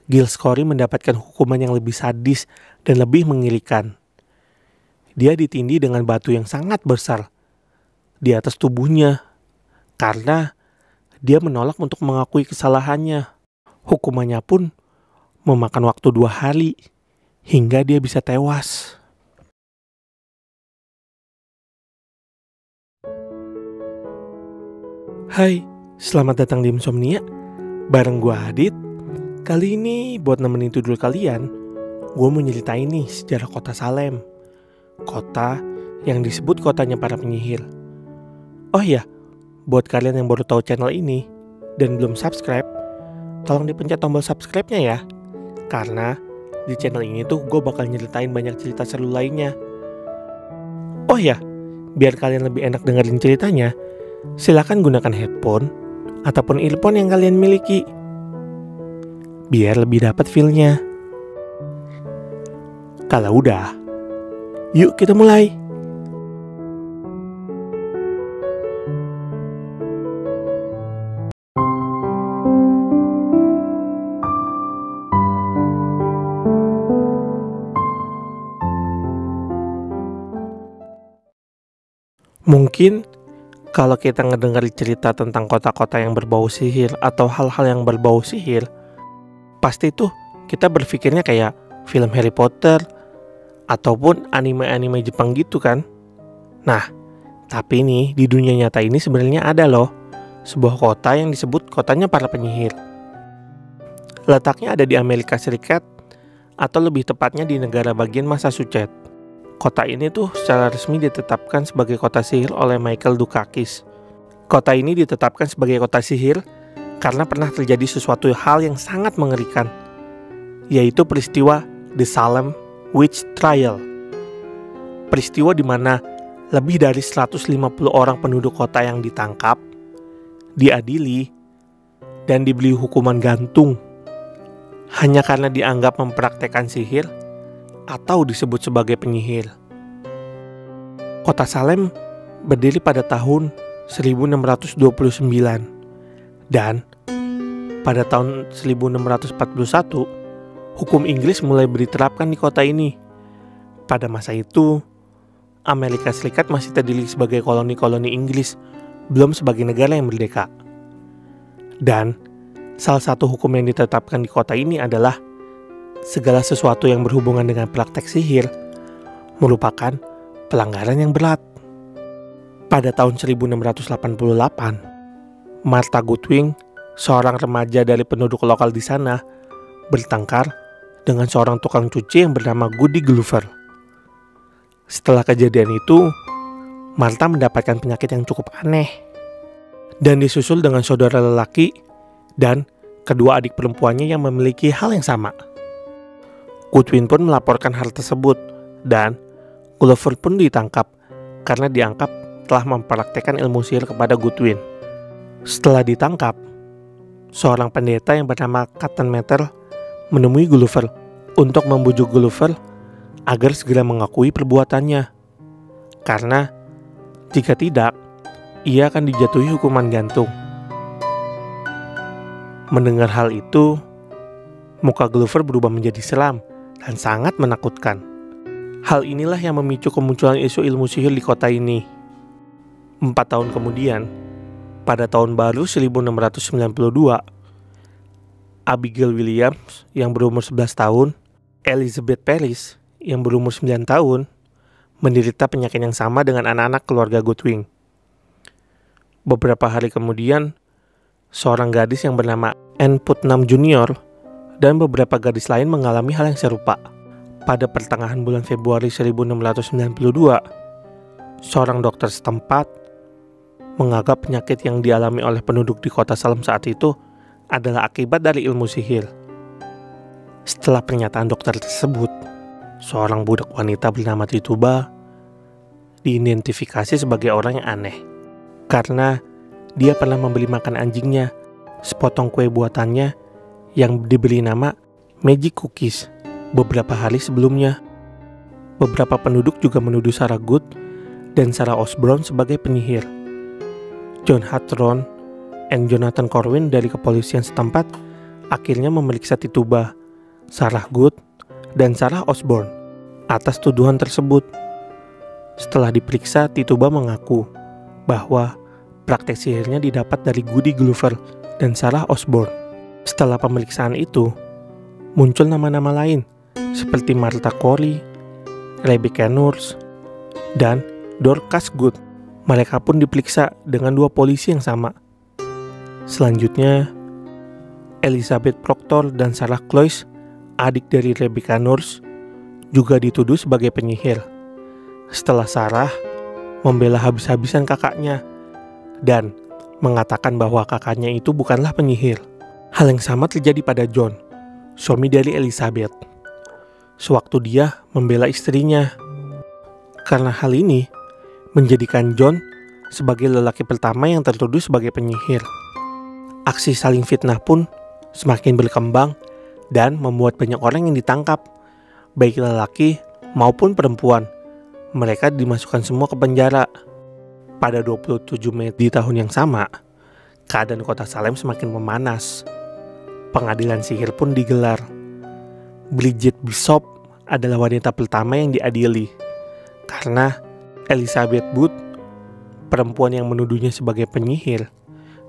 Gil Scori mendapatkan hukuman yang lebih sadis dan lebih mengerikan. Dia ditindih dengan batu yang sangat besar di atas tubuhnya karena dia menolak untuk mengakui kesalahannya. Hukumannya pun memakan waktu 2 hari hingga dia bisa tewas. Hai, selamat datang di Insomnia. Bareng gue Adit. Kali ini buat nemenin tidur kalian, gue mau nyeritain nih sejarah kota Salem. Kota yang disebut kotanya para penyihir. Oh iya, buat kalian yang baru tahu channel ini dan belum subscribe, tolong dipencet tombol subscribe-nya ya. Karena di channel ini tuh gue bakal nyeritain banyak cerita seru lainnya. Oh ya, biar kalian lebih enak dengerin ceritanya, silakan gunakan headphone ataupun earphone yang kalian miliki. Biar lebih dapat feel-nya. Kalau udah, yuk kita mulai. Mungkin kalau kita ngedengar cerita tentang kota-kota yang berbau sihir atau hal-hal yang berbau sihir, pasti tuh kita berpikirnya kayak film Harry Potter ataupun anime-anime Jepang gitu kan. Nah, tapi nih di dunia nyata ini sebenarnya ada loh sebuah kota yang disebut kotanya para penyihir. Letaknya ada di Amerika Serikat atau lebih tepatnya di negara bagian Massachusetts. Kota ini tuh secara resmi ditetapkan sebagai kota sihir oleh Michael Dukakis. Kota ini ditetapkan sebagai kota sihir karena pernah terjadi sesuatu hal yang sangat mengerikan, yaitu peristiwa The Salem Witch Trial. Peristiwa di mana lebih dari 150 orang penduduk kota yang ditangkap, diadili, dan diberi hukuman gantung hanya karena dianggap mempraktekkan sihir atau disebut sebagai penyihir. Kota Salem berdiri pada tahun 1629 dan pada tahun 1641 hukum Inggris mulai diterapkan di kota ini. Pada masa itu Amerika Serikat masih terdiri sebagai koloni-koloni Inggris, belum sebagai negara yang merdeka. Dan salah satu hukum yang ditetapkan di kota ini adalah segala sesuatu yang berhubungan dengan praktek sihir merupakan pelanggaran yang berat. Pada tahun 1688, Martha Goodwin, seorang remaja dari penduduk lokal di sana, bertengkar dengan seorang tukang cuci yang bernama Goody Glover. Setelah kejadian itu, Martha mendapatkan penyakit yang cukup aneh dan disusul dengan saudara lelaki dan kedua adik perempuannya yang memiliki hal yang sama. Goodwin pun melaporkan hal tersebut dan Glover pun ditangkap karena dianggap telah mempraktekkan ilmu sihir kepada Goodwin. Setelah ditangkap, seorang pendeta yang bernama Captain Mather menemui Glover untuk membujuk Glover agar segera mengakui perbuatannya. Karena jika tidak, ia akan dijatuhi hukuman gantung. Mendengar hal itu, muka Glover berubah menjadi seram dan sangat menakutkan. Hal inilah yang memicu kemunculan isu ilmu sihir di kota ini. 4 tahun kemudian, pada tahun baru 1692, Abigail Williams yang berumur 11 tahun, Elizabeth Paris yang berumur 9 tahun, menderita penyakit yang sama dengan anak-anak keluarga Goodwin. Beberapa hari kemudian, seorang gadis yang bernama Anne Putnam Jr. dan beberapa gadis lain mengalami hal yang serupa. Pada pertengahan bulan Februari 1692, seorang dokter setempat menganggap penyakit yang dialami oleh penduduk di kota Salem saat itu adalah akibat dari ilmu sihir. Setelah pernyataan dokter tersebut, seorang budak wanita bernama Tituba diidentifikasi sebagai orang yang aneh karena dia pernah membeli makan anjingnya sepotong kue buatannya yang diberi nama Magic Cookies beberapa hari sebelumnya. Beberapa penduduk juga menuduh Sarah Good dan Sarah Osborne sebagai penyihir. John Hathorne dan Jonathan Corwin dari kepolisian setempat akhirnya memeriksa Tituba, Sarah Good, dan Sarah Osborne atas tuduhan tersebut. Setelah diperiksa, Tituba mengaku bahwa praktek sihirnya didapat dari Goody Glover dan Sarah Osborne. Setelah pemeriksaan itu, muncul nama-nama lain seperti Martha Corey, Rebecca Nurse, dan Dorcas Good. Mereka pun diperiksa dengan 2 polisi yang sama. Selanjutnya, Elizabeth Proctor dan Sarah Cloyce, adik dari Rebecca Nurse, juga dituduh sebagai penyihir. Setelah Sarah membela habis-habisan kakaknya dan mengatakan bahwa kakaknya itu bukanlah penyihir. Hal yang sama terjadi pada John, suami dari Elizabeth, sewaktu dia membela istrinya. Karena hal ini menjadikan John sebagai lelaki pertama yang tertuduh sebagai penyihir. Aksi saling fitnah pun semakin berkembang dan membuat banyak orang yang ditangkap, baik lelaki maupun perempuan. Mereka dimasukkan semua ke penjara. Pada 27 Mei di tahun yang sama, keadaan kota Salem semakin memanas. Pengadilan sihir pun digelar. Bridget Bishop adalah wanita pertama yang diadili karena Elizabeth Booth, perempuan yang menuduhnya sebagai penyihir,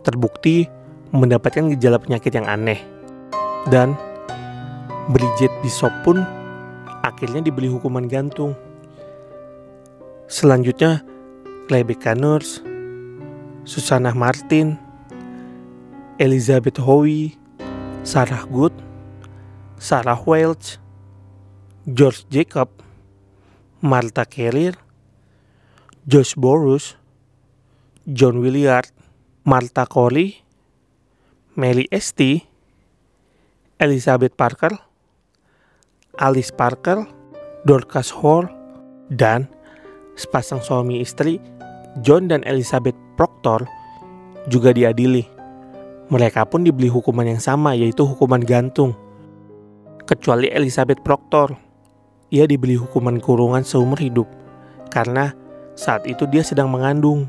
terbukti mendapatkan gejala penyakit yang aneh. Dan Bridget Bishop pun akhirnya diberi hukuman gantung. Selanjutnya, Rebecca Nurse, Susanna Martin, Elizabeth Howe, Sarah Good, Sarah Welch, George Jacob, Martha Carrier, Josh Borus, John Williard, Martha Corey, Mary St, Elizabeth Parker, Alice Parker, Dorcas Hall, dan sepasang suami istri John dan Elizabeth Proctor juga diadili. Mereka pun diberi hukuman yang sama, yaitu hukuman gantung. Kecuali Elizabeth Proctor, ia diberi hukuman kurungan seumur hidup karena saat itu dia sedang mengandung.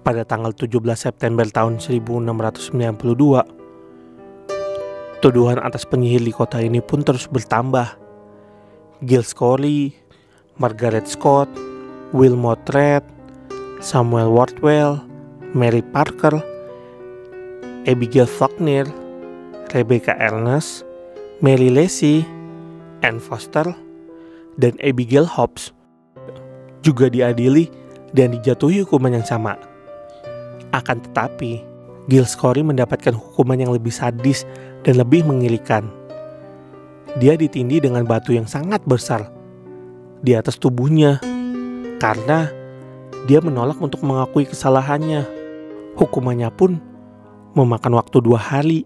Pada tanggal 17 September tahun 1692, tuduhan atas penyihir di kota ini pun terus bertambah. Giles Corey, Margaret Scott, Wilmot Reed, Samuel Wardwell, Mary Parker, Abigail Faulkner, Rebecca Ernest, Mary Lacy, Anne Foster, dan Abigail Hobbs juga diadili dan dijatuhi hukuman yang sama. Akan tetapi, Giles Corey mendapatkan hukuman yang lebih sadis dan lebih mengerikan. Dia ditindih dengan batu yang sangat besar di atas tubuhnya karena dia menolak untuk mengakui kesalahannya. Hukumannya pun memakan waktu 2 hari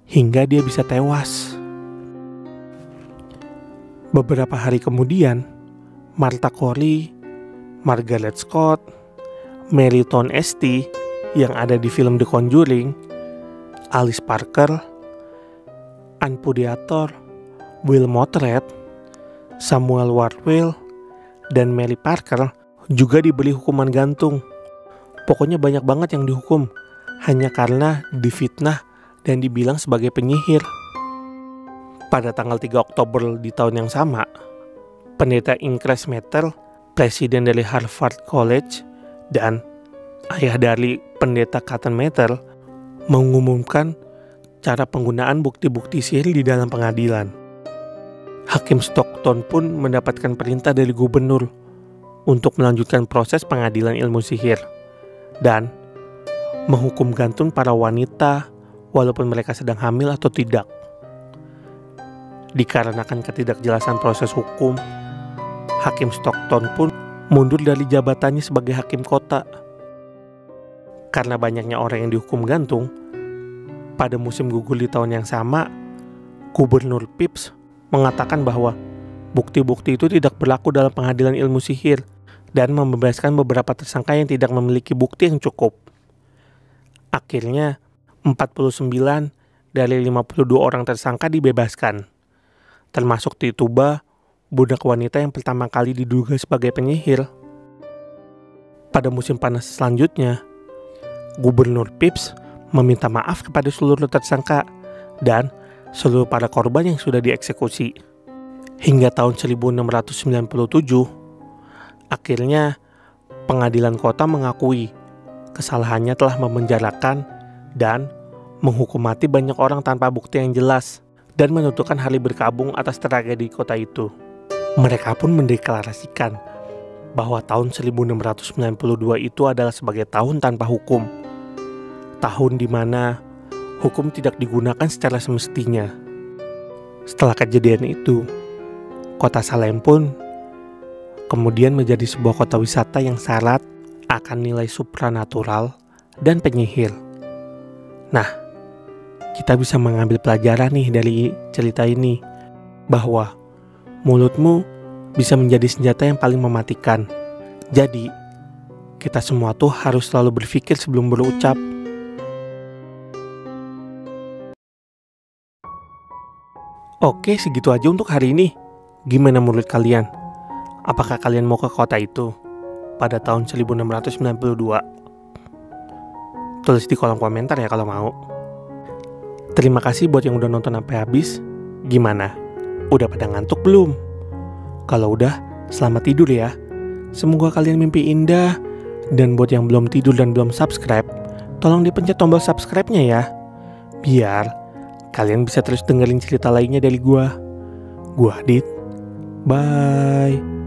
hingga dia bisa tewas. Beberapa hari kemudian, Martha Corey, Margaret Scott, Mary Town St yang ada di film The Conjuring, Alice Parker, Anne Puddiator, Wilmot Reed, Samuel Wardwell, dan Mary Parker juga diberi hukuman gantung. Pokoknya banyak banget yang dihukum hanya karena difitnah dan dibilang sebagai penyihir. Pada tanggal 3 Oktober di tahun yang sama, pendeta Increase Mather, presiden dari Harvard College dan ayah dari pendeta Cotton Mather, mengumumkan cara penggunaan bukti-bukti sihir di dalam pengadilan. Hakim Stockton pun mendapatkan perintah dari gubernur untuk melanjutkan proses pengadilan ilmu sihir dan menghukum gantung para wanita walaupun mereka sedang hamil atau tidak. Dikarenakan ketidakjelasan proses hukum, Hakim Stockton pun mundur dari jabatannya sebagai hakim kota. Karena banyaknya orang yang dihukum gantung, pada musim gugur di tahun yang sama, Gubernur Phips mengatakan bahwa bukti-bukti itu tidak berlaku dalam pengadilan ilmu sihir dan membebaskan beberapa tersangka yang tidak memiliki bukti yang cukup. Akhirnya, 49 dari 52 orang tersangka dibebaskan, termasuk Tituba, budak wanita yang pertama kali diduga sebagai penyihir. Pada musim panas selanjutnya, Gubernur Phips meminta maaf kepada seluruh tersangka dan seluruh para korban yang sudah dieksekusi. Hingga tahun 1697, akhirnya pengadilan kota mengakui kesalahannya telah memenjarakan dan menghukum mati banyak orang tanpa bukti yang jelas dan menentukan hari berkabung atas tragedi kota itu. Mereka pun mendeklarasikan bahwa tahun 1692 itu adalah sebagai tahun tanpa hukum. Tahun di mana hukum tidak digunakan secara semestinya. Setelah kejadian itu, kota Salem pun kemudian menjadi sebuah kota wisata yang syarat akan nilai supranatural dan penyihir. Nah, kita bisa mengambil pelajaran nih dari cerita ini, bahwa mulutmu bisa menjadi senjata yang paling mematikan. Jadi, kita semua tuh harus selalu berpikir sebelum berucap. Oke, segitu aja untuk hari ini. Gimana menurut kalian? Apakah kalian mau ke kota itu pada tahun 1692? Tulis di kolom komentar ya kalau mau. Terima kasih buat yang udah nonton sampai habis. Gimana? Udah pada ngantuk belum? Kalau udah, selamat tidur ya. Semoga kalian mimpi indah. Dan buat yang belum tidur dan belum subscribe, tolong dipencet tombol subscribe-nya ya. Biar kalian bisa terus dengerin cerita lainnya dari gua. Gua Adit. Bye.